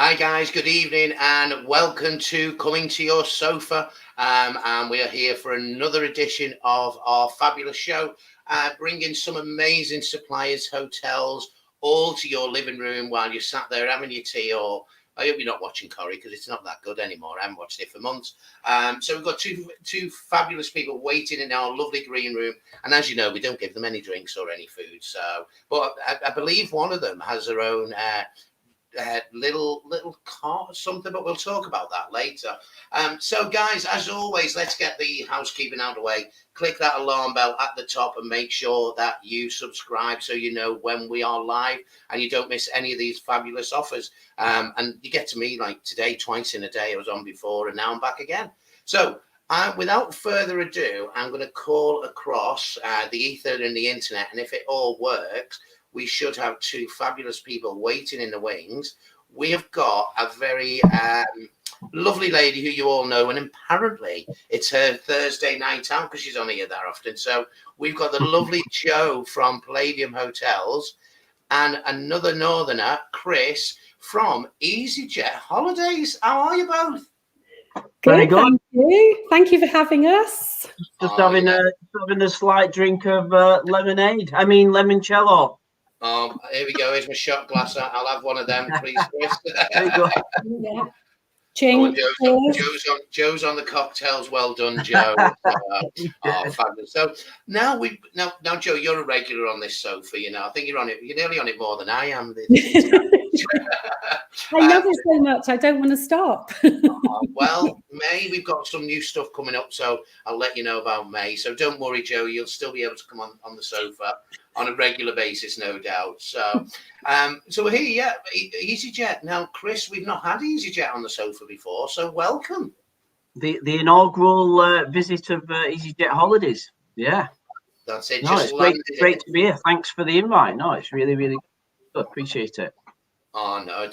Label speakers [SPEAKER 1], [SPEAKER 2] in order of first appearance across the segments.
[SPEAKER 1] Hi guys, good evening and welcome to Coming to Your Sofa. And we are here for another edition of our fabulous show, bringing some amazing suppliers, hotels, all to your living room while you're sat there having your tea. Or I hope you're not watching Corrie because it's not that good anymore. I haven't watched it for months. So we've got two fabulous people waiting in our lovely green room. And as you know, we don't give them any drinks or any food. But I believe one of them has her own little cart or something, but we'll talk about that later. So guys, as always, let's get the housekeeping out of the way. Click that alarm bell at the top and make sure that you subscribe so you know when we are live and you don't miss any of these fabulous offers. And you get to me like today twice in a day. I was on before and now I'm back again. So without further ado, I'm going to call across the ether and the internet, and if it all works, we should have two fabulous people waiting in the wings. We have got a very lovely lady who you all know, and apparently it's her Thursday night out because she's on here that often. So we've got the lovely Jo from Palladium Hotels and another northerner, Chris, from Easyjet Holidays. How are you both?
[SPEAKER 2] Good, very good. Thank you. Thank you for having us.
[SPEAKER 3] Just having a slight drink of limoncello.
[SPEAKER 1] Here we go. Here's my shot glass. I'll have one of them, please, Chris.
[SPEAKER 2] There you go. Yeah. Ching.
[SPEAKER 1] Joe's on the cocktails. Well done, Joe. Fabulous. So now Joe, you're a regular on this sofa. You know, I think you're on it. You're nearly on it more than I am.
[SPEAKER 2] I love it so much. I don't want to stop.
[SPEAKER 1] Well, May, we've got some new stuff coming up, so I'll let you know about May. So don't worry, Joe. You'll still be able to come on the sofa on a regular basis, no doubt. So, so we're here, yeah, Easyjet. Now, Chris, we've not had Easyjet on the sofa before, so welcome.
[SPEAKER 3] The inaugural visit of Easyjet Holidays. Yeah,
[SPEAKER 1] that's it.
[SPEAKER 3] No, it's great to be here. Thanks for the invite. No, it's really good. Appreciate it.
[SPEAKER 1] Oh no,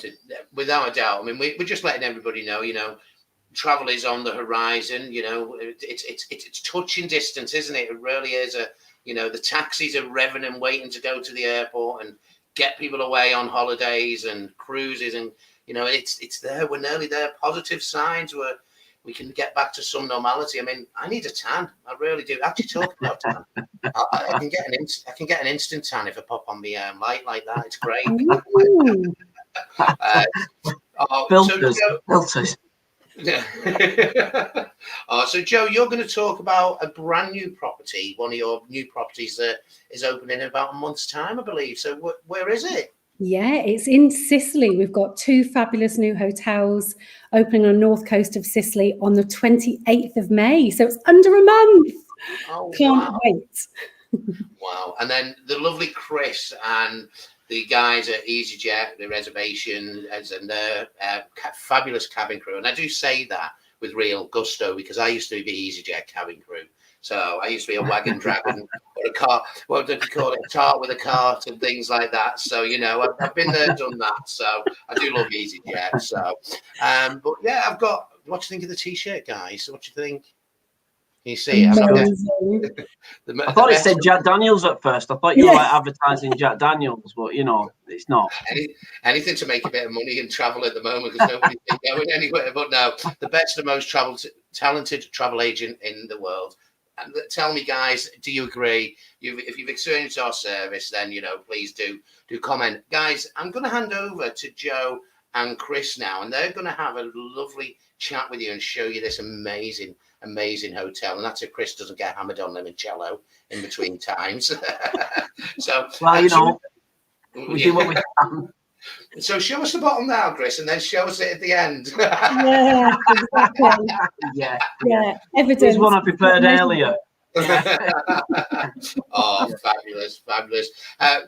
[SPEAKER 1] without a doubt. I mean, we're just letting everybody know. You know, travel is on the horizon. You know, it's touching distance, isn't it? It really is. You know, the taxis are revving and waiting to go to the airport and get people away on holidays and cruises, and you know, it's there. We're nearly there. Positive signs where we can get back to some normality. I mean, I need a tan. I really do. Actually, talking about tan, I can get an instant tan if I pop on the light like that. It's great.
[SPEAKER 3] Filters.
[SPEAKER 1] Yeah. So Joe, you're going to talk about a brand new property, one of your new properties that is opening in about a month's time, I believe. So where is it?
[SPEAKER 2] Yeah, it's in Sicily. We've got two fabulous new hotels opening on the north coast of Sicily on the 28th of May. So it's under a month.
[SPEAKER 1] Oh,
[SPEAKER 2] can't wait.
[SPEAKER 1] Wow. And then the lovely Chris and the guys at Easyjet, the reservation, and their fabulous cabin crew. And I do say that with real gusto because I used to be Easyjet cabin crew. So I used to be a wagon dragon or a car. What did you call it? A tart with a cart and things like that. So, you know, I've been there, done that. So I do love Easyjet. So, but yeah, I've got, what do you think of the T-shirt, guys? What do you think? Can you see it?
[SPEAKER 3] I thought it said Jack Daniels at first. I thought you were like advertising Jack Daniels, but you know, it's not.
[SPEAKER 1] Anything to make a bit of money and travel at the moment because nobody's going anywhere. But no, the best and most talented travel agent in the world. And tell me, guys, do you agree? If you've experienced our service, then you know, please do comment, guys. I'm going to hand over to Joe and Chris now, and they're going to have a lovely chat with you and show you this amazing hotel. And that's if Chris doesn't get hammered on limoncello in between times. So,
[SPEAKER 3] well, you know, we do what we can.
[SPEAKER 1] So show us the bottom now, Chris, and then show us it at the end.
[SPEAKER 2] Yeah, exactly.
[SPEAKER 3] Yeah.
[SPEAKER 2] Evidence.
[SPEAKER 3] This one I prepared earlier.
[SPEAKER 1] Oh, fabulous.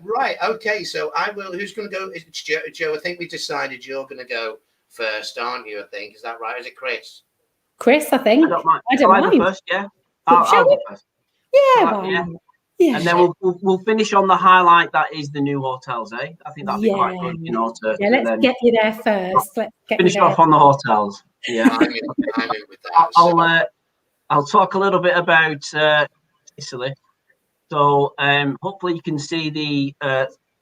[SPEAKER 1] Right, okay. So I will. Who's going to go? It's Joe. I think we decided you're going to go first, aren't you? I think is that right? Is it Chris?
[SPEAKER 2] Chris, I think. I don't mind.
[SPEAKER 3] First, yeah. I'll go first.
[SPEAKER 2] Yeah. Yeah.
[SPEAKER 3] And then we'll finish on the highlight that is the new hotels, eh? I think that'd be quite good, you know.
[SPEAKER 2] Let's get you there first. Let's
[SPEAKER 3] finish off on the hotels. Yeah.
[SPEAKER 1] I'm in with that.
[SPEAKER 3] I'll talk a little bit about Sicily. So hopefully you can see the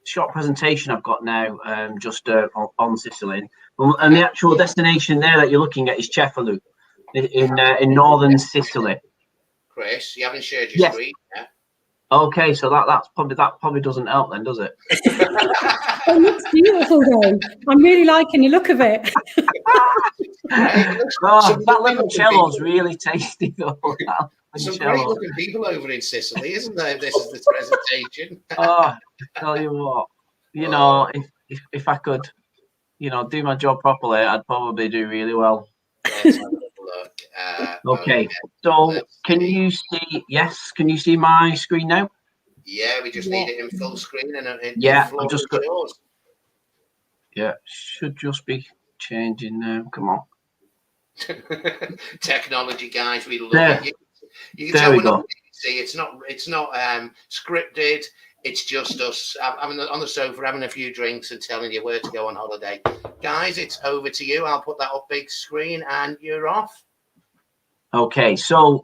[SPEAKER 3] short presentation I've got now, just on Sicily, and the actual destination there that you're looking at is Cefalù, in northern Sicily.
[SPEAKER 1] Chris, you haven't shared your screen yet.
[SPEAKER 3] Okay, so that probably doesn't help then, does it?
[SPEAKER 2] It looks beautiful though. I'm really liking the look of it.
[SPEAKER 3] That limoncello's really tasty though.
[SPEAKER 1] Some great looking people over in Sicily, isn't there? If this is the presentation.
[SPEAKER 3] I tell you what, you know, if I could, you know, do my job properly, I'd probably do really well.
[SPEAKER 1] Let's have a look.
[SPEAKER 3] Okay, so can you see? Yes, can you see my screen now?
[SPEAKER 1] Yeah, we just need it in full screen, and
[SPEAKER 3] I'm just got. Yeah, should just be changing now. Come on.
[SPEAKER 1] Technology, guys, we love it. You can
[SPEAKER 3] there
[SPEAKER 1] tell
[SPEAKER 3] we
[SPEAKER 1] we're
[SPEAKER 3] go.
[SPEAKER 1] not BBC. It's not scripted. It's just us having on the sofa, having a few drinks, and telling you where to go on holiday. Guys, it's over to you. I'll put that up big screen, and you're off.
[SPEAKER 3] Okay, so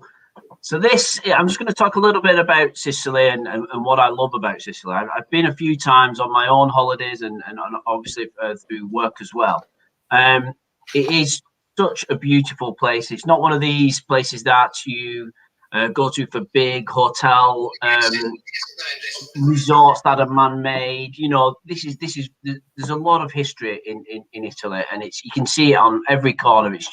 [SPEAKER 3] this, I'm just going to talk a little bit about Sicily and what I love about Sicily. I've been a few times on my own holidays and obviously through work as well. It is such a beautiful place. It's not one of these places that you go to for big hotel resorts that are man-made. You know, there's a lot of history in Italy, and you can see it on every corner. It's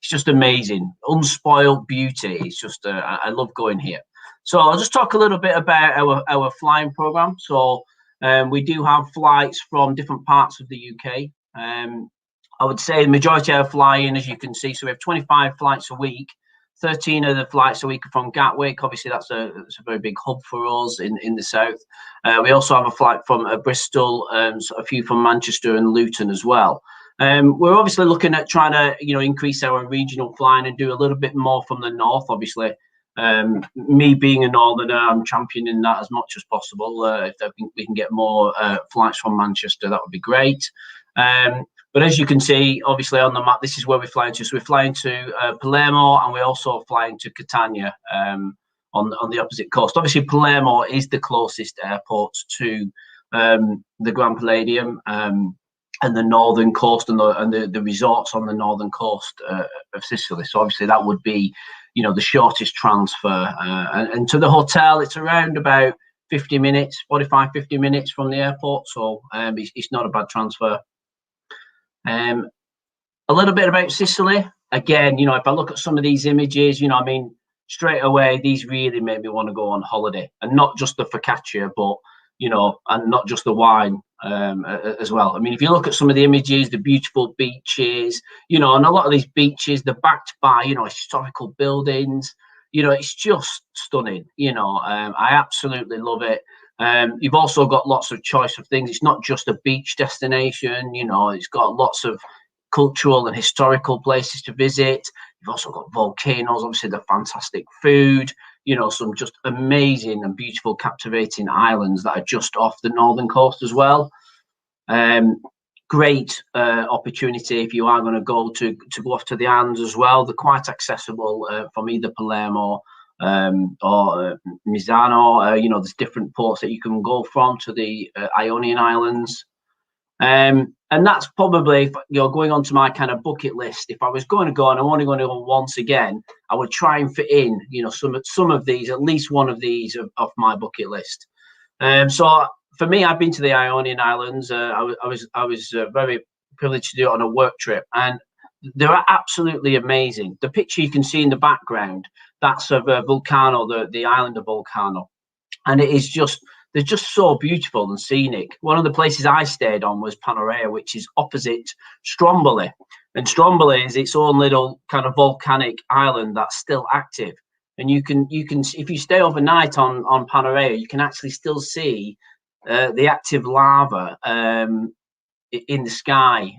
[SPEAKER 3] just amazing, unspoiled beauty. It's just I love going here. So I'll just talk a little bit about our flying program. So we do have flights from different parts of the UK. I would say the majority of our flying, as you can see, so we have 25 flights a week. 13 of the flights a week are from Gatwick. Obviously, that's a very big hub for us in the south. We also have a flight from Bristol, a few from Manchester and Luton as well. We're obviously looking at trying to, you know, increase our regional flying and do a little bit more from the north. Obviously, me being a northerner, I'm championing that as much as possible. If we can get more flights from Manchester, that would be great. But as you can see, obviously on the map, this is where we're flying to. So we're flying to Palermo, and we're also flying to Catania on the opposite coast. Obviously, Palermo is the closest airport to the Grand Palladium and the northern coast and the resorts on the northern coast of Sicily. So obviously that would be, you know, the shortest transfer. And to the hotel, it's around about 50 minutes, 45, 50 minutes from the airport. So it's not a bad transfer. A little bit about Sicily. Again, you know, if I look at some of these images, you know, I mean, straight away, these really made me want to go on holiday, and not just the focaccia, but, you know, and not just the wine as well. I mean, if you look at some of the images, the beautiful beaches, you know, and a lot of these beaches, they're backed by, you know, historical buildings. You know, it's just stunning. You know, I absolutely love it. You've also got lots of choice of things. It's not just a beach destination, you know, it's got lots of cultural and historical places to visit. You've also got volcanoes, obviously the fantastic food, you know, some just amazing and beautiful, captivating islands that are just off the northern coast as well. Great opportunity if you are going to go off to the islands as well. They're quite accessible from either Palermo or Misano. You know, there's different ports that you can go from to the Ionian Islands. And that's probably, you know, going on to my kind of bucket list. If I was going to go, and I'm only going to go once again, I would try and fit in, you know, some of these, at least one of these off my bucket list. So for me, I've been to the Ionian Islands. I was very privileged to do it on a work trip, and they're absolutely amazing. The picture you can see in the background, that's of Vulcano, the island of Vulcano, and it is just, they're just so beautiful and scenic. One of the places I stayed on was Panarea, which is opposite Stromboli, and Stromboli is its own little kind of volcanic island that's still active. And you can if you stay overnight on Panarea, you can actually still see the active lava in the sky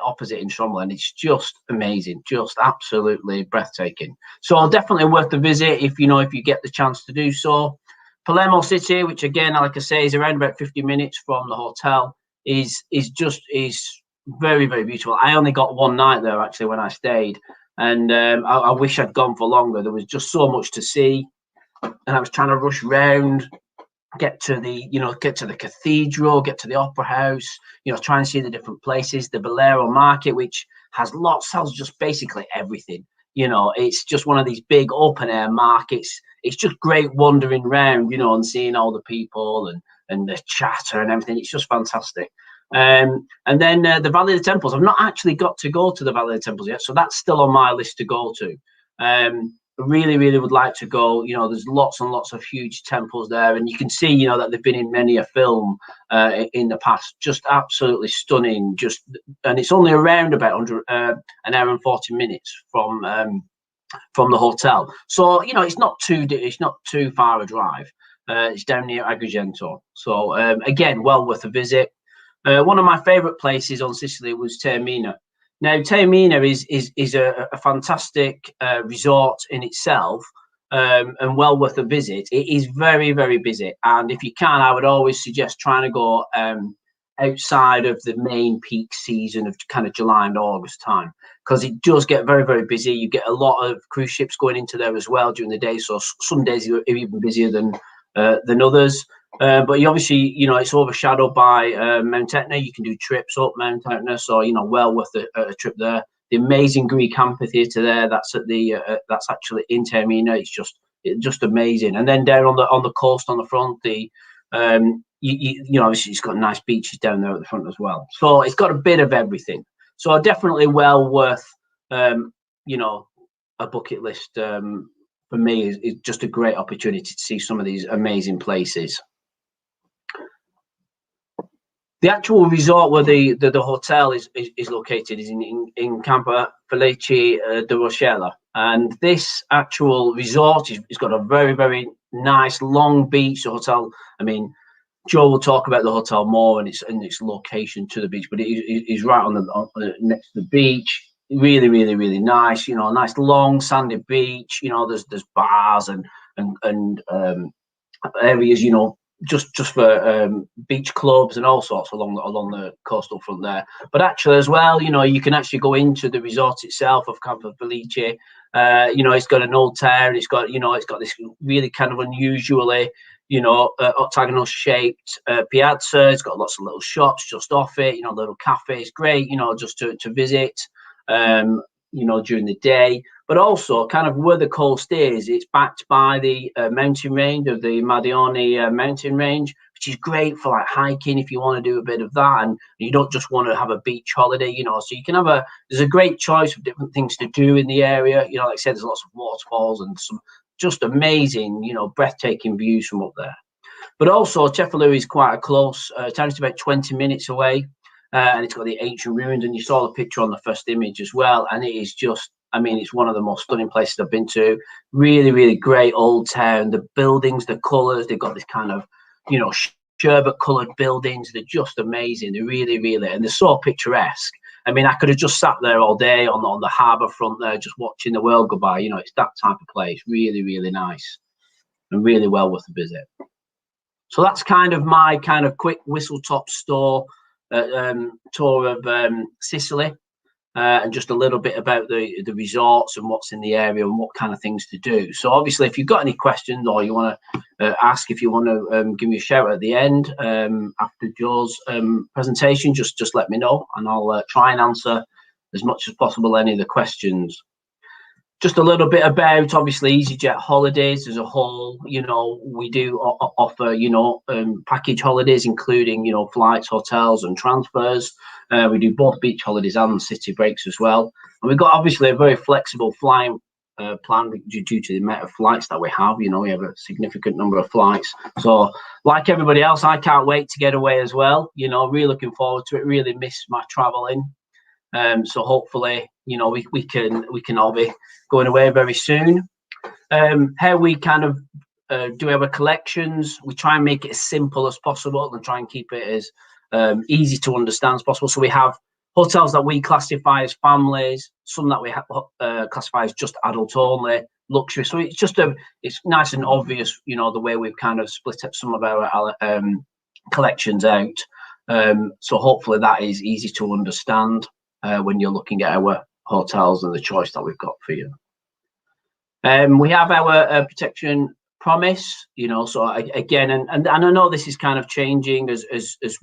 [SPEAKER 3] opposite in Stromboli, and it's just amazing, just absolutely breathtaking. So definitely worth the visit if you get the chance to do so. Palermo City, which again, like I say, is around about 50 minutes from the hotel, is very, very beautiful. I only got one night there actually when I stayed, and I wish I'd gone for longer. There was just so much to see, and I was trying to rush round get to the cathedral, get to the opera house, try and see the different places. The Palermo market, which sells just basically everything. It's just one of these big open air markets. It's just great wandering around, and seeing all the people and the chatter and everything. It's just fantastic. And then the Valley of the Temples. I've not actually got to go to the Valley of the Temples yet, so that's still on my list to go to. Really, really would like to go. There's lots and lots of huge temples there, and you can see, that they've been in many a film in the past. Just absolutely stunning. And it's only around about an hour and 40 minutes from the hotel. So it's not too far a drive. It's down near Agrigento. So again, well worth a visit. One of my favourite places on Sicily was Taormina. Now, Taormina is a fantastic resort in itself, and well worth a visit. It is very, very busy, and if you can, I would always suggest trying to go outside of the main peak season of kind of July and August time, because it does get very, very busy. You get a lot of cruise ships going into there as well during the day, so some days are even busier than others. But obviously, it's overshadowed by Mount Etna. You can do trips up Mount Etna, so well worth a trip there. The amazing Greek amphitheatre there. That's that's actually in Taormina. It's just amazing. And then down on the coast on the front, obviously it's got nice beaches down there at the front as well. So it's got a bit of everything. So definitely well worth a bucket list. For me, is just a great opportunity to see some of these amazing places. The actual resort where the hotel is located is in Campo Felice de Rochella, and this actual resort has got a very, very nice long beach. The hotel, Joe will talk about the hotel more and its location to the beach, but it is right on next to the beach. Really, really, really nice. A nice long sandy beach. There's bars and areas, just for beach clubs and all sorts along the coastal front there. But actually as well, you can actually go into the resort itself of Campo Felice. It's got an old town. It's got this really kind of unusually octagonal shaped piazza. It's got lots of little shops just off it. Little cafes. Great. Just to visit. During the day, but also kind of where the coast is, it's backed by the mountain range of the Mardione mountain range, which is great for like hiking if you want to do a bit of that, and you don't just want to have a beach holiday, so you can there's a great choice of different things to do in the area. Like I said, there's lots of waterfalls and some just amazing, breathtaking views from up there. But also Cefalù is quite a close town. It's about 20 minutes away. And it's got the ancient ruins, and you saw the picture on the first image as well. And it is just, it's one of the most stunning places I've been to. Really, really great old town. The buildings, the colours, they've got this kind of, sherbet coloured buildings. They're just amazing. They're really, really, and they're so picturesque. I could have just sat there all day on the harbour front there, just watching the world go by. It's that type of place. Really, really nice and really well worth a visit. So that's kind of my kind of quick whistle-top tour of Sicily, and just a little bit about the resorts and what's in the area and what kind of things to do. So obviously, if you've got any questions or you want to ask, if you want to give me a shout at the end after Joe's presentation, just let me know, and I'll try and answer as much as possible any of the questions. Just a little bit about, obviously, Easyjet holidays as a whole. We do offer, package holidays, including, flights, hotels and transfers. We do both beach holidays and city breaks as well. And we've got, obviously, a very flexible flying plan due to the amount of flights that we have. We have a significant number of flights. So like everybody else, I can't wait to get away as well. Really looking forward to it. Really miss my traveling. So hopefully, we can all be going away very soon. How we kind of do our collections, we try and make it as simple as possible and try and keep it as easy to understand as possible. So we have hotels that we classify as families, some that we classify as just adult only, luxury. So it's nice and obvious, the way we've kind of split up some of our collections out. So hopefully that is easy to understand when you're looking at our hotels and the choice that we've got for you. We have our protection promise, you know. So again, and I know this is kind of changing as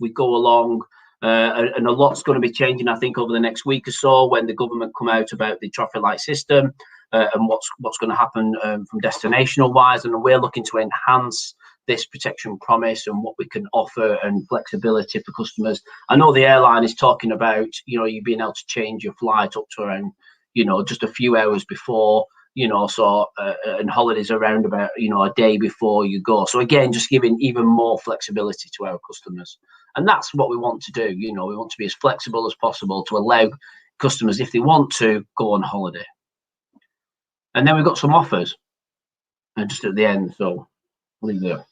[SPEAKER 3] we go along, and a lot's going to be changing, I think, over the next week or so when the government come out about the traffic light system, and what's going to happen from destinational wise, and we're looking to enhance this protection promise and what we can offer and flexibility for customers. I know the airline is talking about, you know, you being able to change your flight up to around, you know, just a few hours before, you know, so and holidays around about, you know, a day before you go. So again, just giving even more flexibility to our customers. And that's what we want to do. You know, we want to be as flexible as possible to allow customers, if they want to, go on holiday. And then we've got some offers just at the end. So I'll leave there.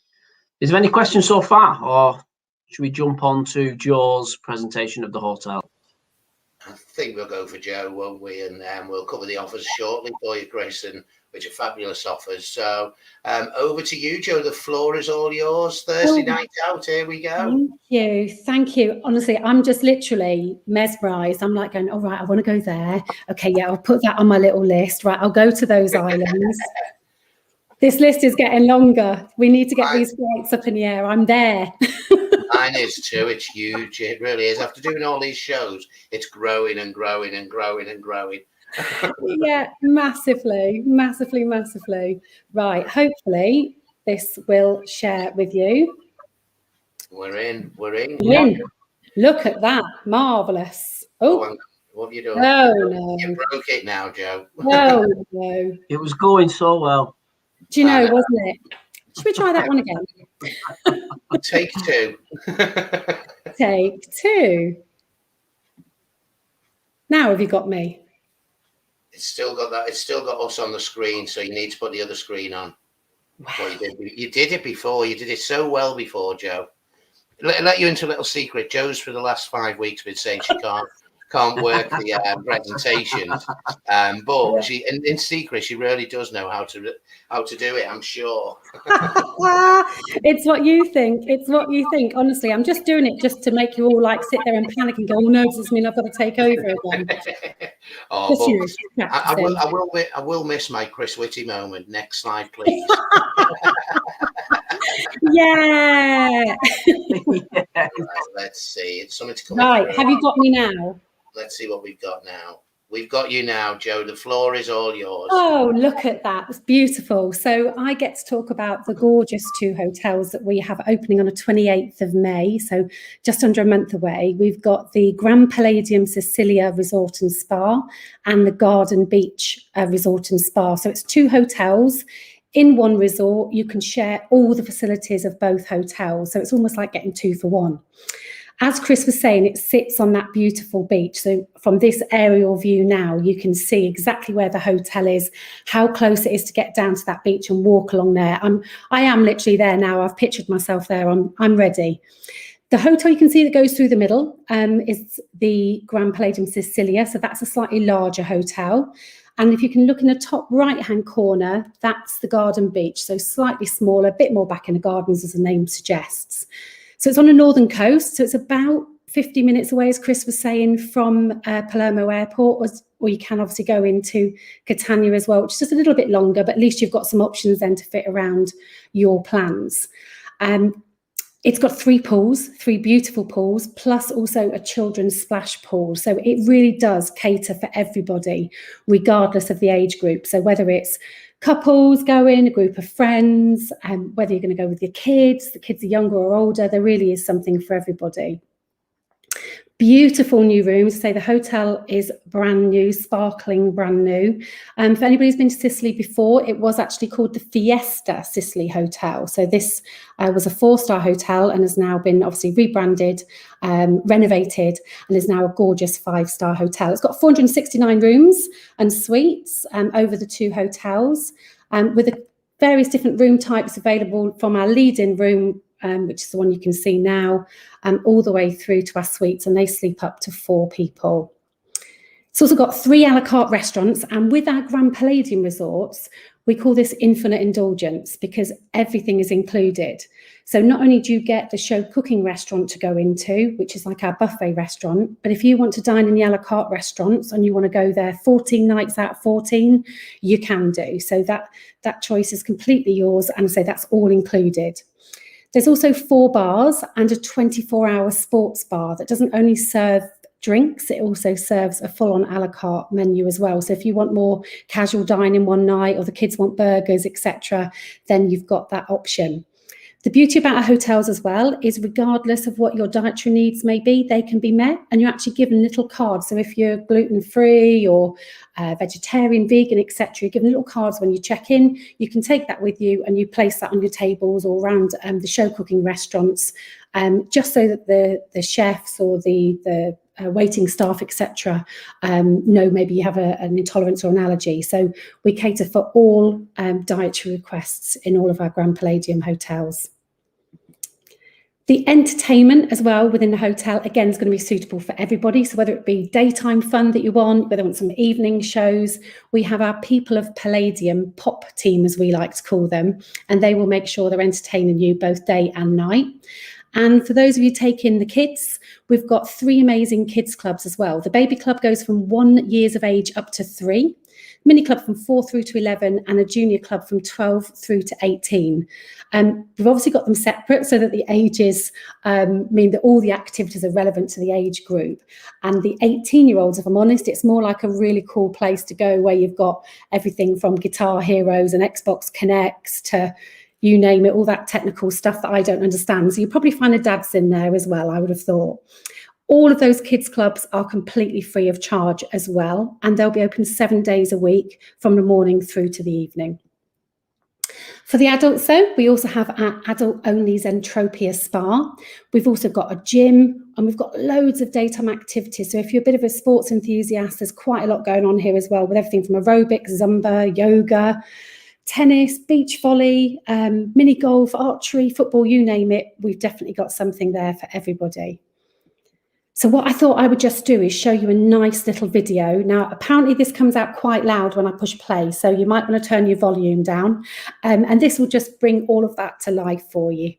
[SPEAKER 3] Is there any questions so far, or should we jump on to Joe's presentation of the hotel?
[SPEAKER 1] I think we'll go for Joe, won't we? And we'll cover the offers shortly for you, Chris, and which are fabulous offers. So over to you, Joe. The floor is all yours. Thursday night out. Here we go.
[SPEAKER 2] Thank you. Honestly, I'm just literally mesmerised. I'm like going, all right, I want to go there. Okay, yeah, I'll put that on my little list. Right, I'll go to those islands. This list is getting longer. We need to get these flights up in the air. I'm there.
[SPEAKER 1] Mine is too. It's huge. It really is. After doing all these shows, it's growing and growing and growing and growing.
[SPEAKER 2] Yeah, massively. Right. Hopefully this will share with you.
[SPEAKER 1] We're in.
[SPEAKER 2] Yeah. Look at that. Marvellous. Oh,
[SPEAKER 1] what have you done?
[SPEAKER 2] Oh, no.
[SPEAKER 1] You broke it now, Joe.
[SPEAKER 2] Oh, no.
[SPEAKER 3] It was going so well.
[SPEAKER 2] Do you know, wasn't it? Should we try that one again?
[SPEAKER 1] Take two.
[SPEAKER 2] Take two. Now have you got me?
[SPEAKER 1] It's still got that. It's still got us on the screen, so you need to put the other screen on.
[SPEAKER 2] Wow.
[SPEAKER 1] Well, you did it before. You did it so well before, Joe. Let you into a little secret. Joe's for the last 5 weeks been saying she can't work the presentations, but she, in secret, she really does know how to do it. I'm sure.
[SPEAKER 2] It's what you think. It's what you think. Honestly, I'm just doing it just to make you all like sit there and panic and go, "Oh no, does this mean I've got to take over again?"
[SPEAKER 1] I will miss my Chris Whitty moment. Next slide, please.
[SPEAKER 2] Yeah.
[SPEAKER 1] Right, let's see. It's something to come.
[SPEAKER 2] Right. Have you got me now?
[SPEAKER 1] Let's see what we've got now. We've got you now, Joe. The floor is all yours.
[SPEAKER 2] Oh, look at that. It's beautiful. So I get to talk about the gorgeous 2 hotels that we have opening on the 28th of May. So just under a month away. We've got the Grand Palladium Sicilia Resort and Spa and the Garden Beach Resort and Spa. So it's 2 hotels in one resort. You can share all the facilities of both hotels. So it's almost like getting 2 for 1. As Chris was saying, it sits on that beautiful beach. So from this aerial view now, you can see exactly where the hotel is, how close it is to get down to that beach and walk along there. I am literally there now. I've pictured myself there. I'm ready. The hotel you can see that goes through the middle is the Grand Palladium Sicilia. So that's a slightly larger hotel. And if you can look in the top right-hand corner, that's the Garden Beach. So slightly smaller, a bit more back in the gardens, as the name suggests. So it's on the northern coast. So it's about 50 minutes away, as Chris was saying, from Palermo Airport, or you can obviously go into Catania as well, which is just a little bit longer, but at least you've got some options then to fit around your plans. It's got 3 pools, 3 beautiful pools, plus also a children's splash pool. So it really does cater for everybody, regardless of the age group. So whether it's couples going, a group of friends, and whether you're going to go with your kids, the kids are younger or older, there really is something for everybody. Beautiful new rooms. Say the hotel is brand new, sparkling brand new. For anybody who's been to Sicily before, it was actually called the Fiesta Sicily Hotel. So this was a 4-star hotel and has now been obviously rebranded, renovated, and is now a gorgeous 5-star hotel. It's got 469 rooms and suites over the 2 hotels, with the various different room types available from our lead-in room, which is the one you can see now, all the way through to our suites, and they sleep up to 4 people. It's also got 3 a la carte restaurants, and with our Grand Palladium resorts, We call this infinite indulgence because everything is included. So not only do you get the show cooking restaurant to go into, which is like our buffet restaurant, but if you want to dine in the a la carte restaurants and you want to go there 14 nights out of 14, you can do. So that choice is completely yours, and so that's all included. There's also 4 bars and a 24-hour sports bar that doesn't only serve drinks, it also serves a full-on a la carte menu as well. So if you want more casual dining one night, or the kids want burgers, etc., then you've got that option. The beauty about our hotels as well is regardless of what your dietary needs may be, they can be met, and you're actually given little cards. So if you're gluten-free or vegetarian, vegan, etc., you're given little cards when you check in. You can take that with you and you place that on your tables or around the show cooking restaurants, just so that the chefs or the waiting staff, etc., know maybe you have an intolerance or an allergy. So we cater for all dietary requests in all of our Grand Palladium hotels. The entertainment as well within the hotel, again, is going to be suitable for everybody. So whether it be daytime fun that you want, whether you want some evening shows, we have our People of Palladium pop team, as we like to call them, and they will make sure they're entertaining you both day and night. And for those of you taking the kids, we've got 3 amazing kids clubs as well. The baby club goes from 1 year of age up to 3, mini club from 4 through to 11, and a junior club from 12 through to 18. We've obviously got them separate so that the ages mean that all the activities are relevant to the age group. And the 18-year-olds, if I'm honest, it's more like a really cool place to go, where you've got everything from Guitar Heroes and Xbox Connects to you name it, all that technical stuff that I don't understand. So you'll probably find the dads in there as well, I would have thought. All of those kids clubs are completely free of charge as well, and they'll be open 7 days a week from the morning through to the evening. For the adults, though, we also have our adult-only Zentropia Spa. We've also got a gym, and we've got loads of daytime activities. So if you're a bit of a sports enthusiast, there's quite a lot going on here as well, with everything from aerobics, Zumba, yoga, tennis, beach volley, mini golf, archery, football, you name it. We've definitely got something there for everybody. So what I thought I would just do is show you a nice little video. Now, apparently this comes out quite loud when I push play, so you might want to turn your volume down. And this will just bring all of that to life for you.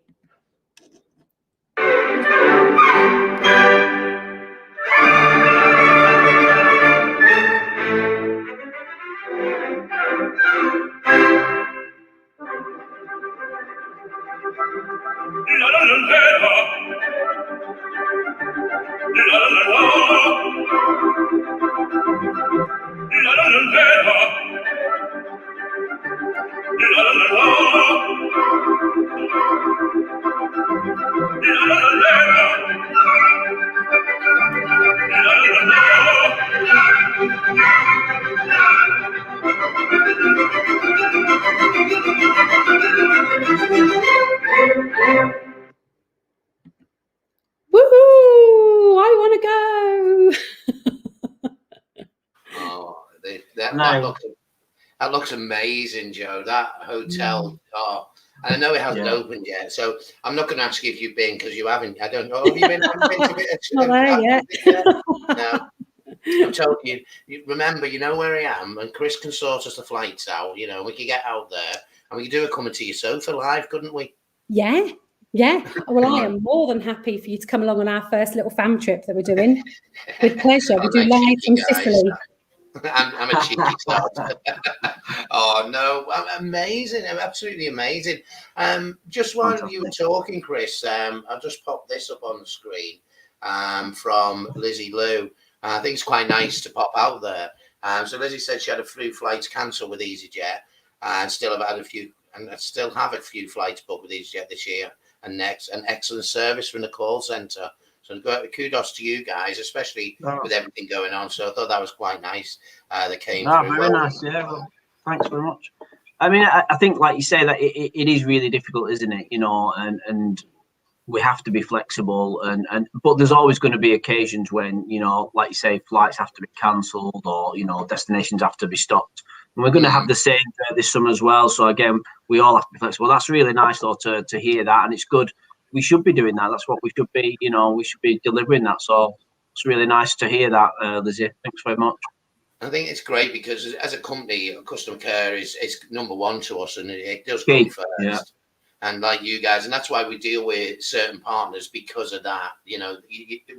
[SPEAKER 2] Woohoo! I want to go.
[SPEAKER 1] Oh,
[SPEAKER 3] No.
[SPEAKER 1] that looks amazing, Joe. That hotel. Oh, and I know it hasn't opened yet, so I'm not going to ask you if you've been, because you haven't. I don't know. Have you been? Haven't been to it?
[SPEAKER 2] Not there yet.
[SPEAKER 1] No. I'm telling you, remember, you know where I am, and Chris can sort us the flights out. You know, we could get out there and we could do a Coming to Your Sofa live, couldn't we?
[SPEAKER 2] Yeah. Yeah. Well, I am more than happy for you to come along on our first little fam trip that we're doing. With pleasure. We do live from Sicily.
[SPEAKER 1] I'm a cheeky start. Oh, no. Amazing. Absolutely amazing. Just while you were talking, Chris, I'll just pop this up on the screen from Lizzie Lou. I think it's quite nice to pop out there. So Lizzie said she had a few flights cancelled with Easyjet, and still have had a few, and I still have a few flights booked with Easyjet this year and next. An excellent service from the call centre. So kudos to you guys, especially with everything going on. So I thought that was quite nice. That came through.
[SPEAKER 3] Very nice. Yeah. Well, thanks very much. I mean, I think, like you say, that it is really difficult, isn't it? You know, and we have to be flexible, but there's always going to be occasions when, you know, like you say, flights have to be cancelled, or, you know, destinations have to be stopped. And we're going to have the same this summer as well. So again, we all have to be flexible. That's really nice, though, to hear that, and it's good. We should be doing that. That's what we should be. You know, we should be delivering that. So it's really nice to hear that, Lizzie. Thanks very much.
[SPEAKER 1] I think it's great because as a company, customer care is number one to us, and it does come first.
[SPEAKER 3] Yeah.
[SPEAKER 1] And like you guys, and that's why we deal with certain partners because of that. You know,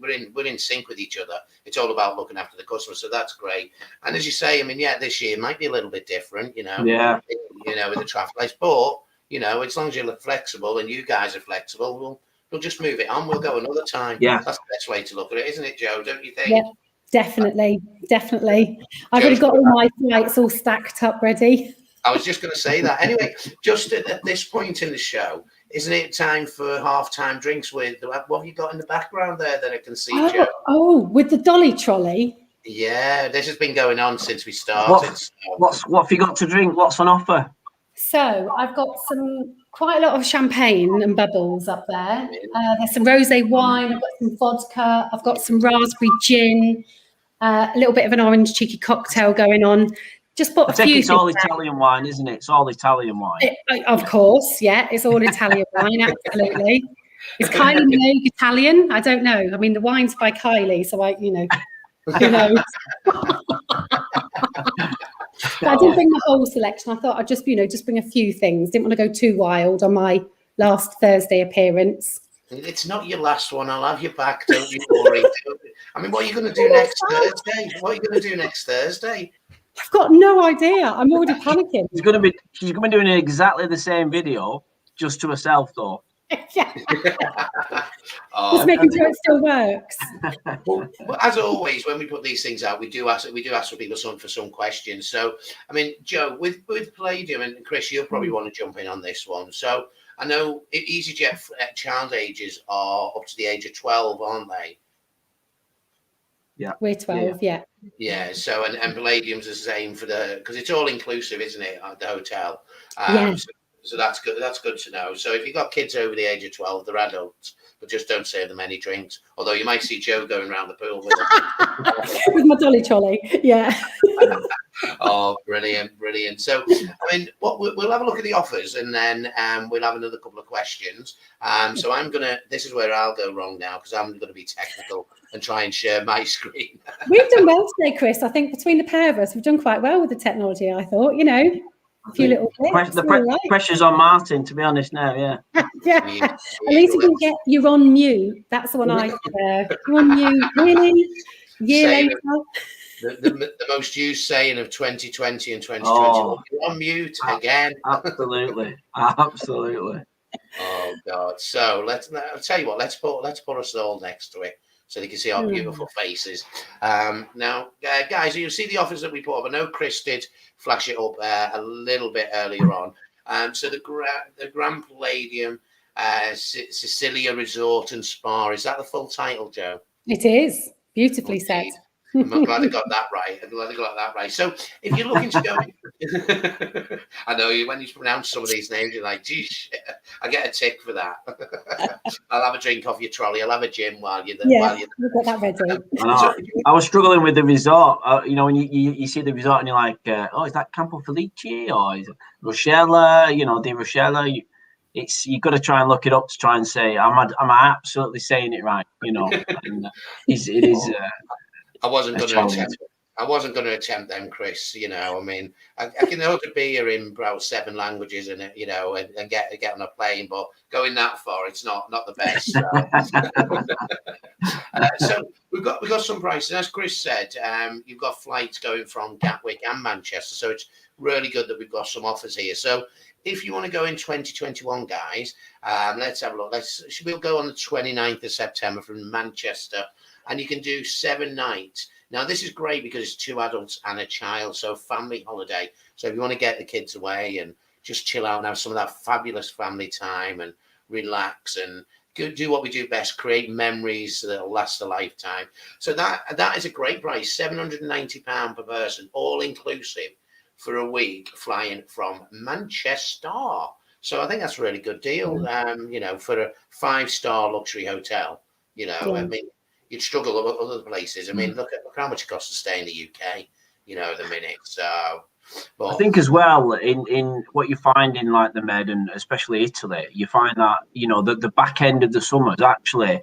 [SPEAKER 1] we're in sync with each other. It's all about looking after the customer, so that's great. And as you say, I mean, yeah, this year might be a little bit different. You know, with the traffic lights, but as long as you're flexible and you guys are flexible, we'll just move it on. We'll go another time.
[SPEAKER 3] Yeah,
[SPEAKER 1] that's the best way to look at it, isn't it, Joe? Don't you think?
[SPEAKER 2] Yeah, definitely. I've already got all my flights all stacked up ready.
[SPEAKER 1] I was just going to say that. Anyway, just at this point in the show, isn't it time for halftime drinks with what have you got in the background there that I can see, Joe?
[SPEAKER 2] Oh, with the dolly trolley.
[SPEAKER 1] Yeah, this has been going on since we started.
[SPEAKER 3] What have you got to drink? What's on offer?
[SPEAKER 2] So I've got quite a lot of champagne and bubbles up there. There's some rosé wine. I've got some vodka. I've got some raspberry gin. A little bit of an orange cheeky cocktail going on. Just put a few.
[SPEAKER 3] It's all Italian wine, isn't it? It's all Italian wine.
[SPEAKER 2] Of course, yeah. It's all Italian wine, absolutely. Is Kylie Minogue Italian? I don't know. I mean, the wine's by Kylie, so who knows? But I didn't bring the whole selection. I thought I'd just bring a few things. Didn't want to go too wild on my last Thursday appearance.
[SPEAKER 1] It's not your last one. I'll have you back. Don't you worry. I mean, what are you going to do next Thursday? What are you going to do next Thursday?
[SPEAKER 2] I've got no idea. I'm already panicking.
[SPEAKER 3] She's going to be doing exactly the same video, just to herself, though.
[SPEAKER 2] Yeah. Just making sure it still works.
[SPEAKER 1] Well, as always, when we put these things out, we do ask for people for some questions. So, I mean, Joe, with Palladium and Chris, you'll probably want to jump in on this one. So, I know Easyjet child ages are up to the age of 12, aren't they?
[SPEAKER 3] Yeah,
[SPEAKER 2] we're 12. Yeah.
[SPEAKER 1] Yeah. So, and Palladium's the same because it's all inclusive, isn't it, at the hotel? So that's good. That's good to know. So if you've got kids over the age of 12, they're adults, but just don't serve them any drinks. Although you might see Joe going around the pool
[SPEAKER 2] with my dolly trolley. Yeah.
[SPEAKER 1] Oh, brilliant. So, I mean, we'll have a look at the offers, and then we'll have another couple of questions. So this is where I'll go wrong now, because I'm going to be technical and try and share my screen.
[SPEAKER 2] We've done well today, Chris. I think between the pair of us, we've done quite well with the technology, I thought, a few little bits.
[SPEAKER 3] The pressure's on Martin, to be honest, now, yeah.
[SPEAKER 2] Yeah. At least you can you're on mute. That's the one I prefer. You're on mute, really? Year later.
[SPEAKER 1] The most used saying of 2020 and 2021. You're on mute again.
[SPEAKER 3] Absolutely.
[SPEAKER 1] Oh God. So I'll tell you what, let's put us all next to it, so they can see our beautiful faces. Now, guys, you see the offers that we put up. I know Chris did flash it up a little bit earlier on. So the Grand Palladium Sicilia Resort and Spa, is that the full title, Joe?
[SPEAKER 2] It is. Beautifully said.
[SPEAKER 1] I'm glad I got that right. So if you're looking to go, I know when you pronounce some of these names, you're like, geez, I get a tick for that. I'll have a drink off your trolley. I'll have a gin while you're there.
[SPEAKER 2] Yeah, we've got that ready.
[SPEAKER 3] I was struggling with the resort. When you see the resort and you're like, is that Campo Felice or is it Rochella? De Rochella. You've got to try and look it up to try and say, am I absolutely saying it right? And it is.
[SPEAKER 1] I wasn't going to attempt them, Chris. I mean, I can order beer in about 7 languages and get on a plane, but going that far, it's not the best. So we've got some prices. As Chris said, you've got flights going from Gatwick and Manchester, so it's really good that we've got some offers here. So if you want to go in 2021, guys, let's have a look. We'll go on the 29th of September from Manchester. And you can do 7 nights. Now, this is great because it's 2 adults and a child, so family holiday. So if you want to get the kids away and just chill out and have some of that fabulous family time and relax and do what we do best, create memories that'll last a lifetime. So that is a great price, £790 per person, all inclusive for a week flying from Manchester. So I think that's a really good deal, for a 5-star luxury hotel. I mean, you'd struggle with other places. I mean, look how much it costs to stay in the UK, at the minute. So, but
[SPEAKER 3] I think as well in what you find in like the Med and especially Italy, you find that the back end of the summer is actually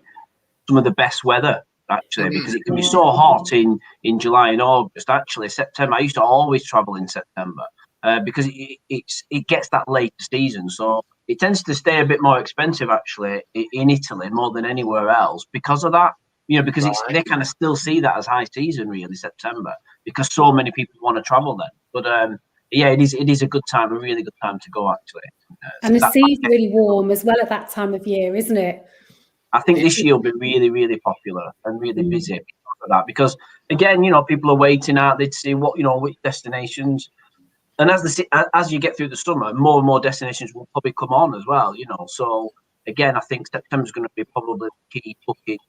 [SPEAKER 3] some of the best weather actually, because it can be so hot in July and August. Actually, September, I used to always travel in September because it gets that late season. So it tends to stay a bit more expensive, actually, in Italy more than anywhere else because of that. Because they kind of still see that as high season, really, September, because so many people want to travel then. But yeah, it is a good time, a really good time to go, actually.
[SPEAKER 2] And the sea's really warm as well at that time of year, isn't it?
[SPEAKER 3] I think this year will be really, really popular and really busy for that because, again, people are waiting out there to see which destinations. And as you get through the summer, more and more destinations will probably come on as well, So, again, I think September's going to be probably the key booking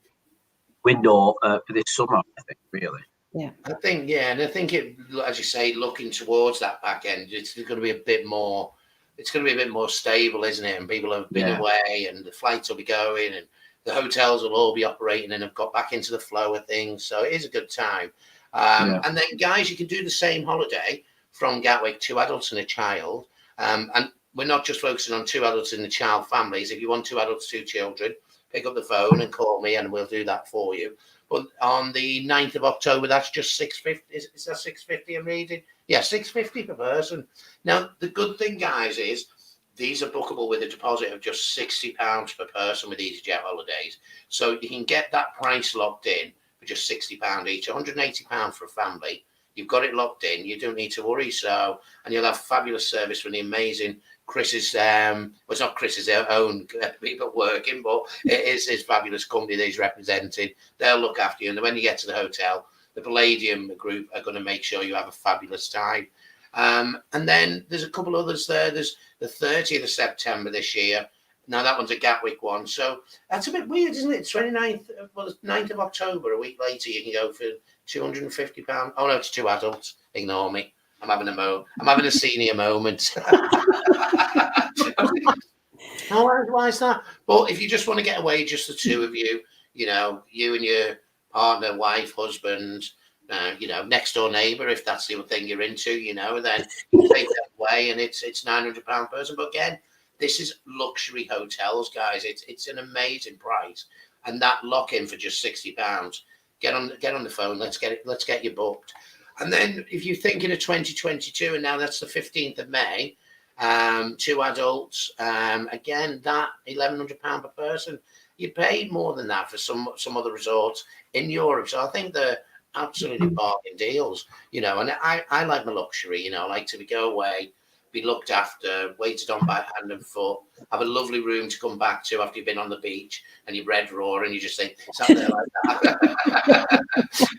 [SPEAKER 3] window for this summer, I think, really.
[SPEAKER 2] Yeah.
[SPEAKER 1] I think, and I think it, as you say, looking towards that back end, it's going to be a bit more. It's going to be a bit more stable, isn't it? And people have been away, and the flights will be going, and the hotels will all be operating, and have got back into the flow of things. So it is a good time. And then, guys, you can do the same holiday from Gatwick, 2 adults and a child. And we're not just focusing on 2 adults and the child families. If you want 2 adults, 2 children, pick up the phone and call me, and we'll do that for you. But on the 9th of October, that's just $650. Is that $650 I'm reading? Yeah, $650 per person. Now, the good thing, guys, is these are bookable with a deposit of just £60 per person with Easyjet holidays. So you can get that price locked in for just £60 each, £180 for a family. You've got it locked in. You don't need to worry. So, and you'll have fabulous service from the amazing Chris's. Well, it's not Chris's own people working, but it is his fabulous company that he's representing. They'll look after you. And when you get to the hotel, the Palladium group are going to make sure you have a fabulous time. And then there's a couple others there. There's the 30th of September this year. Now, that one's a Gatwick one. So that's a bit weird, isn't it? 29th, well, it's 9th of October, a week later, you can go for £250. Oh, no, it's 2 adults. Ignore me. I'm having a senior moment. Why is that? But if you just want to get away, just the 2 of you, you and your partner, wife, husband, next door neighbour, if that's the thing you're into, then you take that away, and it's £900 per person. But again, this is luxury hotels, guys. It's an amazing price, and that lock in for just £60. Get on the phone. Let's get you booked. And then if you're thinking of 2022, and now that's the 15th of May, 2 adults, again, that £1,100 per person. You pay more than that for some other resorts in Europe. So I think they're absolutely bargain deals, and I like my luxury, I like to go away, be looked after, waited on by hand and foot, have a lovely room to come back to after you've been on the beach and you're red raw and you just think, something like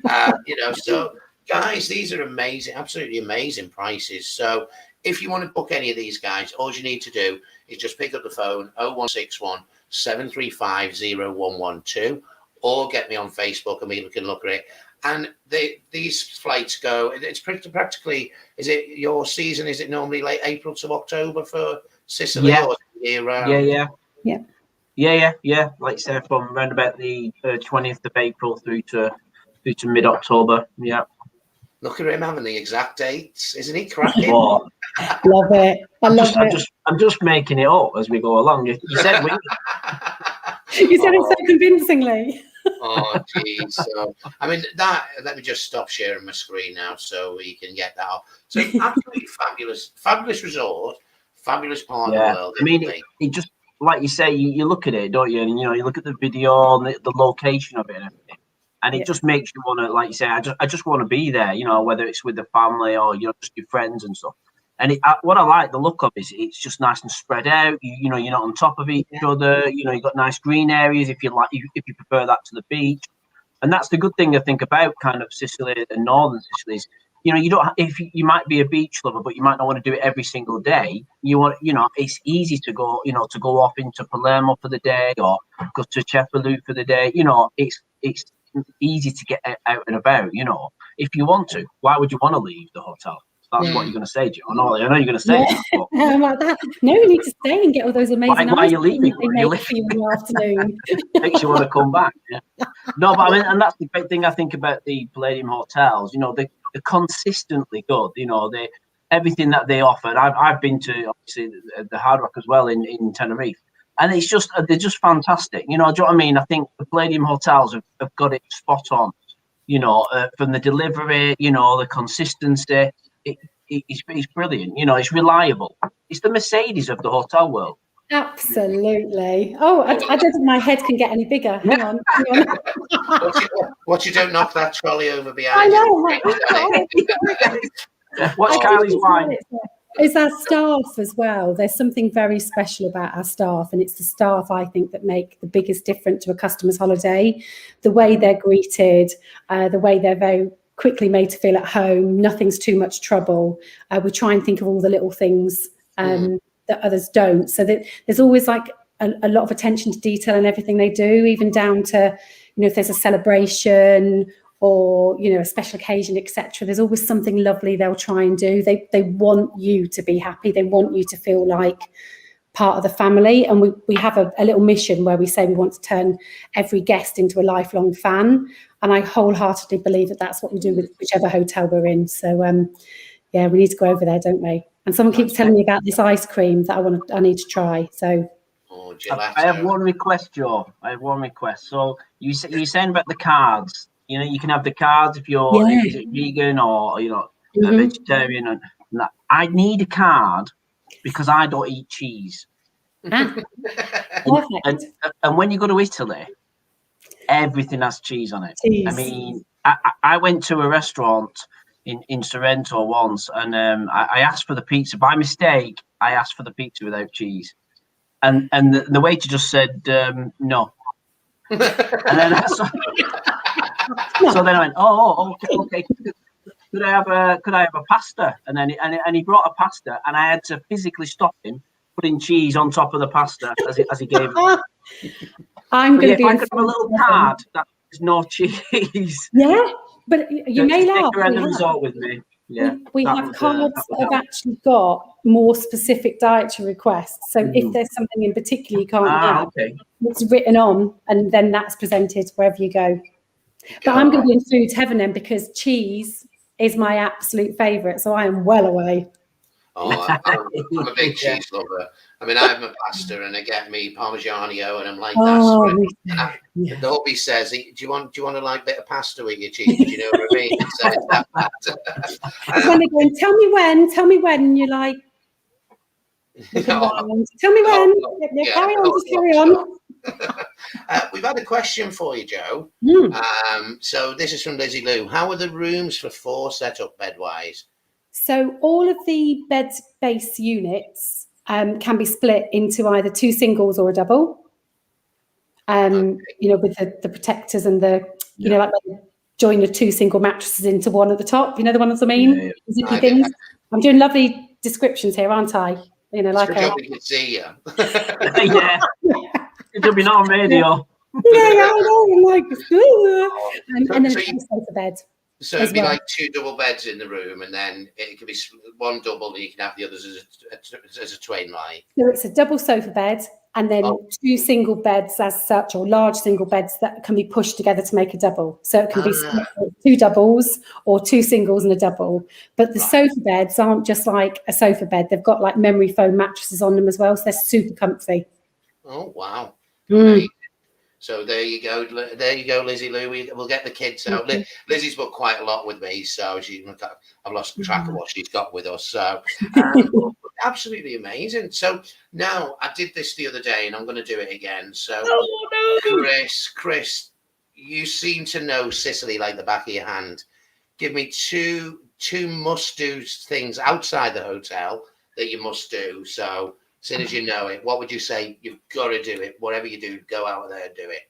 [SPEAKER 1] that. So guys, these are amazing, absolutely amazing prices. So if you want to book any of these guys, all you need to do is just pick up the phone, 0161 735 0112, or get me on Facebook and we can look at it. And these flights go, it's practically, is it your season? Is it normally late April to October for Sicily? Or year round?
[SPEAKER 3] Yeah. Like I said, from around about the 20th of April through to mid-October. Yeah.
[SPEAKER 1] Look at him having the exact dates. Isn't he cracking?
[SPEAKER 2] Love it.
[SPEAKER 3] I'm just making it up as we go along. You said we.
[SPEAKER 2] You said it so convincingly.
[SPEAKER 1] Oh, geez. So, I mean, let me just stop sharing my screen now so we can get that off. So, absolutely fabulous resort, fabulous part of the world.
[SPEAKER 3] I mean, it just, like you say, you look at it, don't you? And, you look at the video and the location of it and everything. And it just makes you want to, like you say, I just want to be there, whether it's with the family or, just your friends and stuff. And what I like the look of is it's just nice and spread out. You're not on top of each other. You've got nice green areas if you prefer that to the beach. And that's the good thing I think about kind of Sicily and northern Sicily is, you don't. If you might be a beach lover, but you might not want to do it every single day. It's easy to go, to go off into Palermo for the day or go to Cefalu for the day. It's easy to get out and about. If you want to, why would you want to leave the hotel? That's what you're going to say, John. I know you're going to say that.
[SPEAKER 2] I'm like that. No, you need to stay and get all those amazing.
[SPEAKER 3] Why are you leaving?
[SPEAKER 2] You're leaving in the afternoon.
[SPEAKER 3] Makes you want to come back. Yeah. No, but I mean, and that's the great thing I think about the Palladium hotels. They're consistently good. Everything that they offer. I've been to obviously the Hard Rock as well in Tenerife, And it's just, they're just fantastic. You know what I mean? I think the Palladium hotels have got it spot on, you know, from the delivery, you know, the consistency. It's brilliant. You know, it's reliable. It's the Mercedes of the hotel world.
[SPEAKER 2] Absolutely. Oh, I don't think my head can get any bigger. Hang on.
[SPEAKER 1] What you don't knock that trolley over behind
[SPEAKER 2] I
[SPEAKER 1] you.
[SPEAKER 2] know.
[SPEAKER 3] What's Kylie's wine?
[SPEAKER 2] It's our staff as well. There's something very special about our staff, and it's the staff, I think, that make the biggest difference to a customer's holiday. The way they're greeted, the way they're very quickly made to feel at home, nothing's too much trouble. We try and think of all the little things that others don't. So that there's always like a lot of attention to detail in everything they do, even down to, you know, if there's a celebration or, you know, a special occasion, etc. There's always something lovely they'll try and do. They want you to be happy. They want you to feel like part of the family. And we have a little mission where we say we want to turn every guest into a lifelong fan. And I wholeheartedly believe that that's what we do with whichever hotel we're in. So, yeah, we need to go over there, don't we? And someone keeps telling me about this ice cream that I need to try. So.
[SPEAKER 3] I have one request, Joe. I have one request. So you're saying about the cards. You know, you can have the cards if you're is it vegan or, you know, a vegetarian and that. I need a card because I don't eat cheese. And when you go to Italy, everything has cheese on it. Cheese. I mean, I went to a restaurant in Sorrento once, and I asked for the pizza by mistake. I asked for the pizza without cheese, and the waiter just said no. And then so then I went, okay. Could I have a pasta? And then he brought a pasta, and I had to physically stop him putting cheese on top of the pasta as he gave it.
[SPEAKER 2] I'm going to be.
[SPEAKER 3] If I could have a little card that is no cheese.
[SPEAKER 2] Yeah, but you may laugh.
[SPEAKER 3] Around the resort with me. Yeah,
[SPEAKER 2] we have cards that have actually got more specific dietary requests. So if there's something in particular you can't have, it's written on, and then that's presented wherever you go. But I'm going to be in food heaven then, because cheese is my absolute favourite. So I am well away.
[SPEAKER 1] Oh, I'm a big cheese lover. I mean, I have my pasta and I get me Parmigiano, and I'm like, the hubby says, "Do you want to like bit of pasta with your cheese?" Do you know what I mean? So it's that.
[SPEAKER 2] When they're going, tell me when, and you're like, tell me when. Carry on.
[SPEAKER 1] We've had a question for you, Joe. So this is from Lizzie Lou. How are the rooms for 4 set up bed-wise?
[SPEAKER 2] So all of the bed base units can be split into either 2 singles or a double. You know, with the protectors and the, you know, like when you join the 2 single mattresses into one at the top. You know the ones I mean? Zippy things. I'm doing lovely descriptions here, aren't I? You know, like
[SPEAKER 1] a. We can see you.
[SPEAKER 3] Yeah. It'll be not on radio.
[SPEAKER 2] Yeah, I know. I'm like, and then a sofa bed.
[SPEAKER 1] So it'd be like 2 double beds in the room, and then it could be 1 double, and you can have the others as a twin, right?
[SPEAKER 2] So it's a double sofa bed, and then 2 single beds as such, or large single beds that can be pushed together to make a double. So it can be 2 doubles or 2 singles and a double. But the sofa beds aren't just like a sofa bed. They've got like memory foam mattresses on them as well, so they're super comfy.
[SPEAKER 1] Oh, wow. Amazing. So there you go, Lizzie Lou. We'll get the kids out. Lizzie's booked quite a lot with me, so I've lost track of what she's got with us. So absolutely amazing. So now I did this the other day, and I'm going to do it again. So Chris, you seem to know Sicily like the back of your hand. Give me two must-do things outside the hotel that you must do. So as soon as you know it, what would you say? You've got to do it. Whatever you do, go out there and do it.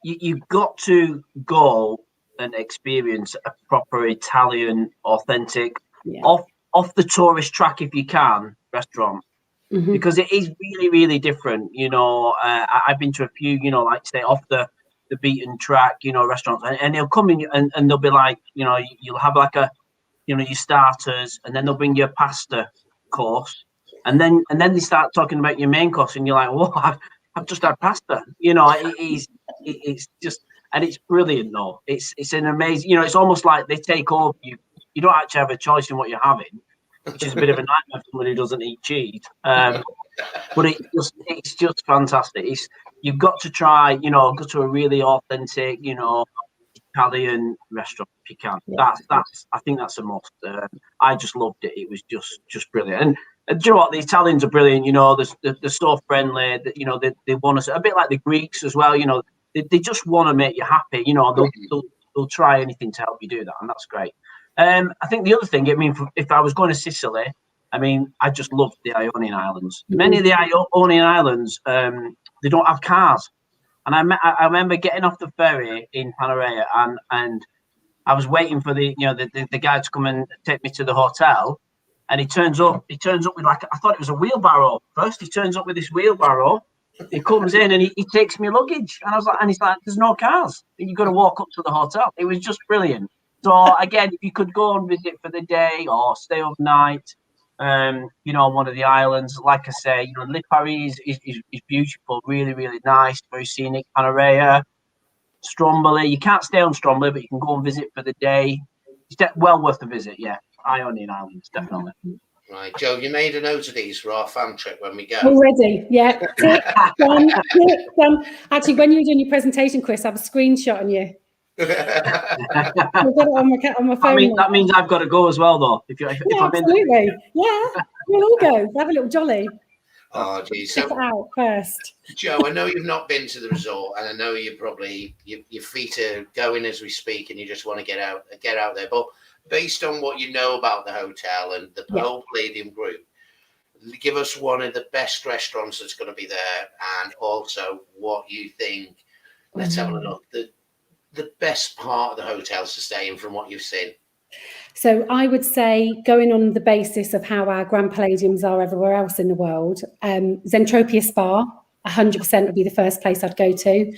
[SPEAKER 3] You've got to go and experience a proper Italian, authentic, off the tourist track if you can, restaurant, because it is really, really different. You know, I've been to a few, you know, like say off the beaten track, you know, restaurants, and they'll come in and they'll be like, you know, you'll have like a, you know, your starters, and then they'll bring you a pasta course, and then they start talking about your main course, and you're like, "Whoa, I've just had pasta." You know, it's just, and it's brilliant though. It's an amazing, you know, it's almost like they take over you. You don't actually have a choice in what you're having. which is a bit of a nightmare for someone who doesn't eat cheese. But it's just fantastic. You've got to try, go to a really authentic, Italian restaurant if you can.
[SPEAKER 2] Yeah.
[SPEAKER 3] I think that's a must. I just loved it. It was just brilliant. And do you know what? The Italians are brilliant. They're so friendly. They want us a bit like the Greeks as well. They just want to make you happy. They'll try anything to help you do that, and that's great. I think the other thing, if I was going to Sicily, I just loved the Ionian Islands. Many of the Ionian Islands, they don't have cars. And I remember getting off the ferry in Palermo, and I was waiting for the guy to come and take me to the hotel. And he turns up with I thought it was a wheelbarrow. First, he turns up with this wheelbarrow. He comes in and he takes me luggage. And I was like, and he's like, there's no cars. You've got to walk up to the hotel. It was just brilliant. So again, if you could go and visit for the day or stay overnight, on one of the islands, like I say, Lipari is beautiful, really, really nice, very scenic. Panerea, Stromboli. You can't stay on Stromboli, but you can go and visit for the day. It's well worth the visit, yeah. Ionian Islands, definitely.
[SPEAKER 1] Right, Joe, you made a note of these for our fan trip when we go.
[SPEAKER 2] Already, yeah. Done. Actually, when you were doing your presentation, Chris, I was screenshotting you. I've got it on my phone.
[SPEAKER 3] That means I've got to go as well, though. If
[SPEAKER 2] absolutely. Yeah, we'll all go. Have a little jolly.
[SPEAKER 1] Oh, geez.
[SPEAKER 2] Check it out first.
[SPEAKER 1] Joe, I know you've not been to the resort, and I know you probably your feet are going as we speak, and you just want to get out there. But based on what you know about the hotel and the whole Palladium group, give us one of the best restaurants that's going to be there, and also what you think. Let's have a look. The best part of the hotel to stay in from what you've seen.
[SPEAKER 2] So I would say, going on the basis of how our Grand Palladiums are everywhere else in the world, Zentropia Spa, 100% would be the first place I'd go to.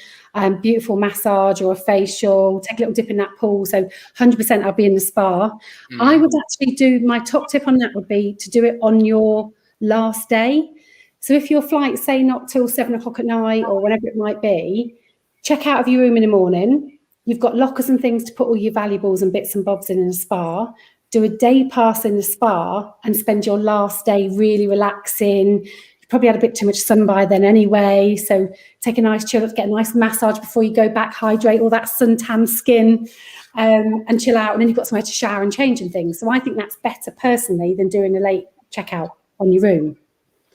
[SPEAKER 2] Beautiful massage or a facial, take a little dip in that pool. So 100% I'll be in the spa. I would actually do, my top tip on that would be to do it on your last day. So if your flight, say, not till 7 o'clock at night or whenever it might be, check out of your room in the morning. You've got lockers and things to put all your valuables and bits and bobs in a spa. Do a day pass in the spa and spend your last day really relaxing. You probably had a bit too much sun by then anyway. So take a nice chill, get a nice massage before you go back, hydrate all that suntan skin and chill out. And then you've got somewhere to shower and change and things. So I think that's better personally than doing a late checkout on your room.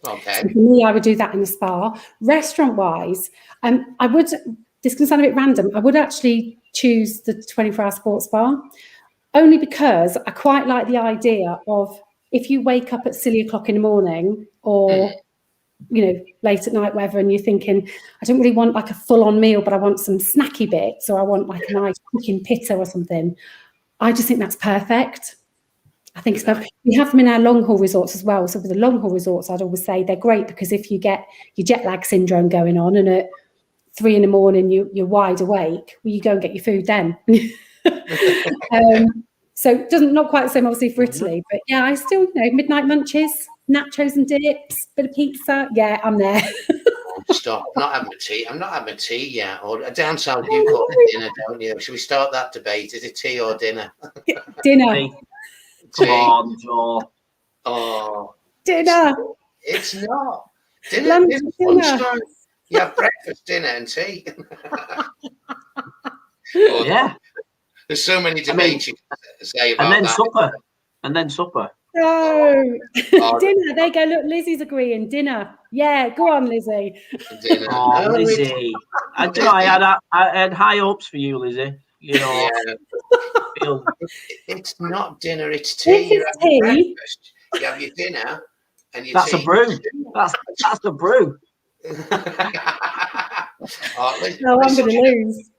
[SPEAKER 1] Okay.
[SPEAKER 2] So for me, I would do that in the spa. Restaurant-wise, I would, this can sound a bit random, I would actually choose the 24-hour sports bar, only because I quite like the idea of if you wake up at silly o'clock in the morning or, late at night, whatever, and you're thinking, I don't really want like a full-on meal, but I want some snacky bits, or I want like a nice chicken pita or something. I just think that's perfect. I think it's perfect. We have them in our long-haul resorts as well. So for the long-haul resorts, I'd always say they're great because if you get your jet lag syndrome going on and at 3 a.m, you're wide awake, well, you go and get your food then. So not quite the same obviously for Italy, but yeah, I still, midnight munches, nachos and dips, bit of pizza. Yeah, I'm there.
[SPEAKER 1] Stop. I'm not having a tea. I'm not having a tea yet. Or down south, you call it dinner, don't you? Should we start that debate? Is it tea or dinner?
[SPEAKER 2] Dinner.
[SPEAKER 3] Come on, Joe.
[SPEAKER 1] Oh.
[SPEAKER 2] Dinner.
[SPEAKER 1] It's not. Dinner. Lunchtime. You have breakfast, dinner, and tea.
[SPEAKER 3] Yeah.
[SPEAKER 1] There's so many debates you can say about that.
[SPEAKER 3] And then supper.
[SPEAKER 2] No. Dinner. There you go. Look, Lizzie's agreeing. Dinner. Yeah, go on, Lizzie.
[SPEAKER 1] Dinner.
[SPEAKER 3] Oh, Lizzie. I had high hopes for you, Lizzie.
[SPEAKER 1] Yeah. It's not dinner, it's tea. You have your breakfast, you have your dinner, and your tea.
[SPEAKER 3] That's a brew. That's a brew.
[SPEAKER 2] No, I'm going to lose.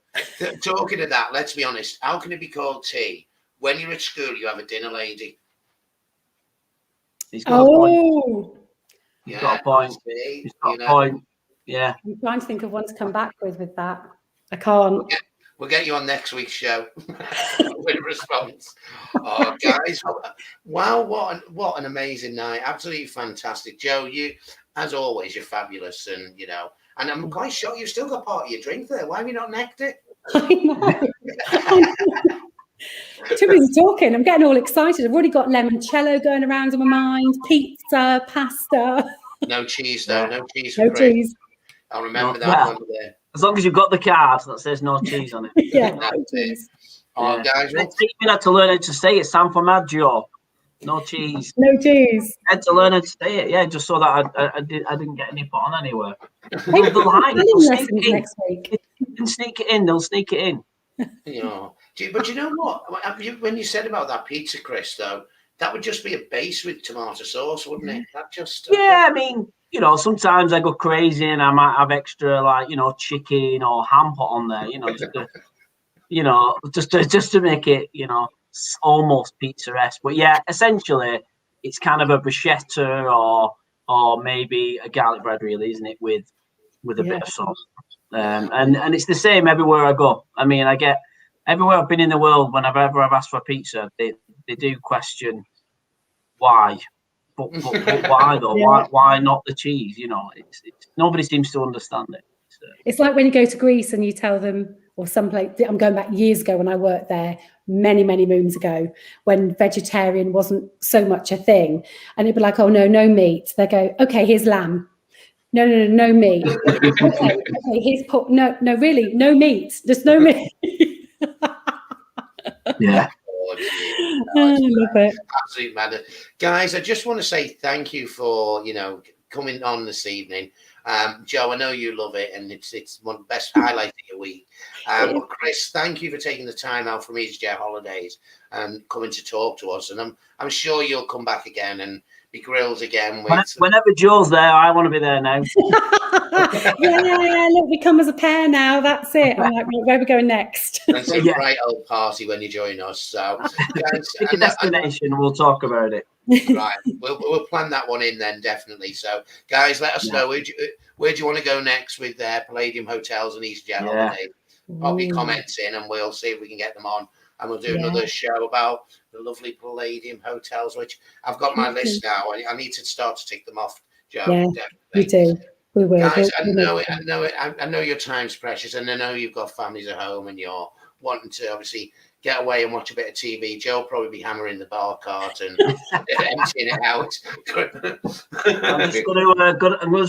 [SPEAKER 1] Talking of that, let's be honest. How can it be called tea when you're at school? You have a dinner lady.
[SPEAKER 3] He's got a point. He's got a point.
[SPEAKER 1] He's
[SPEAKER 3] got a point. Yeah.
[SPEAKER 2] I'm trying to think of one to come back with that. I can't.
[SPEAKER 1] We'll get you on next week's show with a response. Oh, guys! Wow, what an amazing night! Absolutely fantastic, Joe. You, as always, you're fabulous, and and I'm quite shocked you've still got part of your drink there. Why have you not necked it?
[SPEAKER 2] I know. too busy talking. I'm getting all excited. I've already got limoncello going around in my mind, pizza, pasta.
[SPEAKER 1] No cheese, though. No cheese for
[SPEAKER 2] No
[SPEAKER 1] Chris.
[SPEAKER 2] cheese.
[SPEAKER 1] I'll remember that one there.
[SPEAKER 3] As long as you've got the card that says no cheese on it.
[SPEAKER 2] Yeah,
[SPEAKER 1] That's
[SPEAKER 2] no
[SPEAKER 1] it.
[SPEAKER 2] cheese.
[SPEAKER 1] Oh, guys,
[SPEAKER 3] You had to learn how to say it. San Formaggio. No cheese.
[SPEAKER 2] No cheese.
[SPEAKER 3] I had to learn how to say it, yeah, just so that I didn't get any put on anywhere.
[SPEAKER 2] Maybe
[SPEAKER 3] The line,
[SPEAKER 2] lessons next week.
[SPEAKER 3] you can sneak it in, they'll sneak it in.
[SPEAKER 1] you know, but you know what? When you said about that pizza, Chris, though, that would just be a base with tomato sauce, wouldn't it? That just
[SPEAKER 3] I mean, you know, sometimes I go crazy and I might have extra, like, you know, chicken or ham put on there, you know, just to make it, you know, almost pizza-esque. But yeah, essentially, it's kind of a bruschetta or maybe a garlic bread, really, isn't it? With a bit of sauce. And it's the same everywhere I go. I mean, I get everywhere I've been in the world. Whenever I've asked for a pizza, they do question why, but why though? Why not the cheese? You know, it's nobody seems to understand it.
[SPEAKER 2] It's like when you go to Greece and you tell them, or someplace. I'm going back years ago when I worked there, many moons ago, when vegetarian wasn't so much a thing, and it'd be like, oh no meat. They go, okay, here's lamb. No meat. okay, here's pork. No, really, no meat. There's no meat.
[SPEAKER 3] Yeah.
[SPEAKER 2] I love it.
[SPEAKER 1] Absolute matter. Guys, I just want to say thank you for, you know, coming on this evening. Joe, I know you love it, and it's one of the best highlights of your week. But Chris, thank you for taking the time out from Easyjet Holidays and coming to talk to us. And I'm sure you'll come back again and be grilled again.
[SPEAKER 3] Whenever Joe's there, I want to be there now.
[SPEAKER 2] Yeah, look, we come as a pair now. That's it. I'm like, where are we going next?
[SPEAKER 1] It's a bright old party when you join us. So, guys,
[SPEAKER 3] pick a destination and we'll talk about it.
[SPEAKER 1] Right, we'll plan that one in then, definitely. So, guys, let us know where do you want to go next with Palladium Hotels and Easyjet Holidays. Pop your comments in, and we'll see if we can get them on. And we'll do another show about the lovely Palladium Hotels, which I've got my list now. I need to start to tick them off, Joe.
[SPEAKER 2] Yeah,
[SPEAKER 1] definitely.
[SPEAKER 2] we do. We will.
[SPEAKER 1] Guys, I know it. I know your time's precious, and I know you've got families at home, and you're wanting to obviously get away and watch a bit of TV. Joe will probably be hammering the bar cart and emptying it out.
[SPEAKER 3] I'm just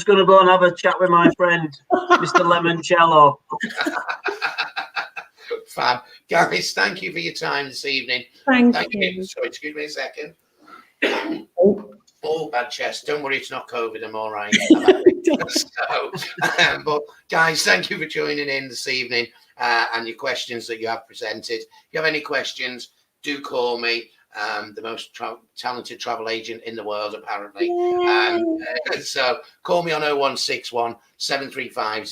[SPEAKER 3] going to go and have a chat with my friend, Mr. Limoncello.
[SPEAKER 1] Fab. Guys, thank you for your time this evening.
[SPEAKER 2] Thank you.
[SPEAKER 1] Sorry, excuse me a second. Oh, bad chest. Don't worry, it's not COVID. I'm all right. But guys, thank you for joining in this evening and your questions that you have presented. If you have any questions, do call me. The most talented travel agent in the world, apparently. So call me on 0161 735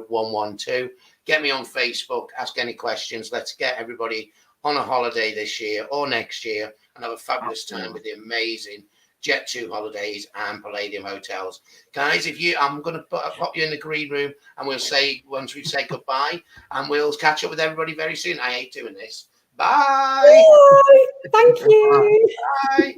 [SPEAKER 1] 0112. Get me on Facebook. Ask any questions. Let's get everybody on a holiday this year or next year and have a fabulous time with the amazing Jet2 Holidays and Palladium Hotels. Guys, I'm going to pop you in the green room, and we'll say, once we say goodbye, and we'll catch up with everybody very soon. I hate doing this. Bye.
[SPEAKER 2] Bye. Thank you.
[SPEAKER 1] Bye.